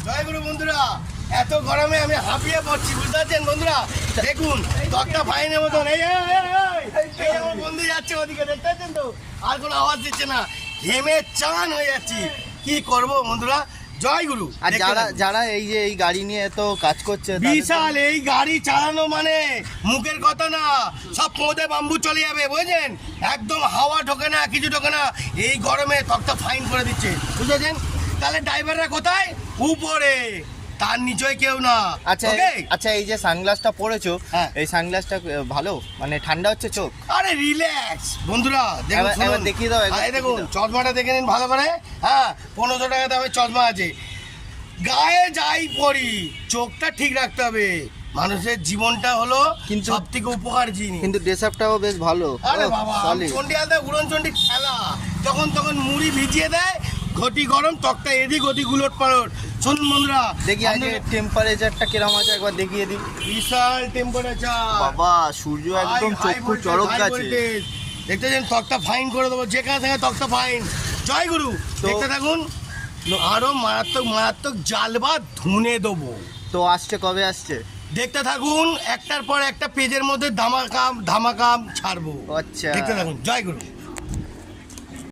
জয় গুরু বন্ধুরা, এত গরমে আমি হাঁপিয়ে পড়ছি, বুঝতে পারছেন বন্ধুরা? দেখুন তক্তা ফাইনের মতন এই আমার বন্ধু যাচ্ছে ওদিকে, দেখতে পাচ্ছেন তো? আর কোনো আওয়াজ দিচ্ছে না, ঘেমে চান হয়ে যাচ্ছি। কি করব বন্ধুরা? জয় গুরু। আর যারা এই যে এই গাড়ি নিয়ে এত কাজ করছে, বিশাল এই গাড়ি চালানো মানে মুখের কথা না, সব পৌঁছে বাম্বু চলে যাবে, বুঝলেন? একদম হাওয়া ঢোকে না, কিছু ঢোকে না, এই গরমে তক্তা ফাইন করে দিচ্ছে, বুঝেছেন? তাহলে ড্রাইভাররা কোথায়? উপরে, তার নিচে কেউ না। আচ্ছা আচ্ছা, এই যে সানগ্লাসটা পরেছো, এই সানগ্লাসটা ভালো, মানে ঠান্ডা হচ্ছে চোখ? আরে রিল্যাক্স বন্ধুরা, দেখুন দেখিয়ে দাও। এই দেখুন চশমাটা দেখে নিন ভালো করে। হ্যাঁ, 1500 টাকা দামের চশমা আছে। গায়ে যাই পরি, চোখটা ঠিক রাখতে হবে। মানুষের জীবনটা হলো কিন্তু সব থেকে উপকার জিনিস। কিন্তু ড্রেসআপটাও বেশ ভালো। আরে বাবা, চন্ডী আলতা উড়ন চন্ডী খেলা, যখন তখন মুড়ি ভিজিয়ে দেয়, ঘটি গরম, তক্তা এদিক ওদিক উলট পালট। শুনুন বন্ধুরা, দেখি আজকে টেম্পারেচারটা কিরম আছে একবার দেখিয়ে দিই। বিশাল টেম্পারেচার বাবা, সূর্য একদম চক্ষু চড়ক গাছে। দেখতেছেন? তক্তা ফাইন করে দেবো, যেখানে থেকে তক্তা ফাইন। জয় গুরু। দেখতে থাকুন, আরো মারাত্মক মারাত্মক জালবা ধুনে দেবো। তো আসছে, কবে আসছে? দেখতে থাকুন, একটার পর একটা পেজের মধ্যে ধামাকাম ধামাকাম ছাড়বো। আচ্ছা, দেখতে থাকুন। জয় গুরু।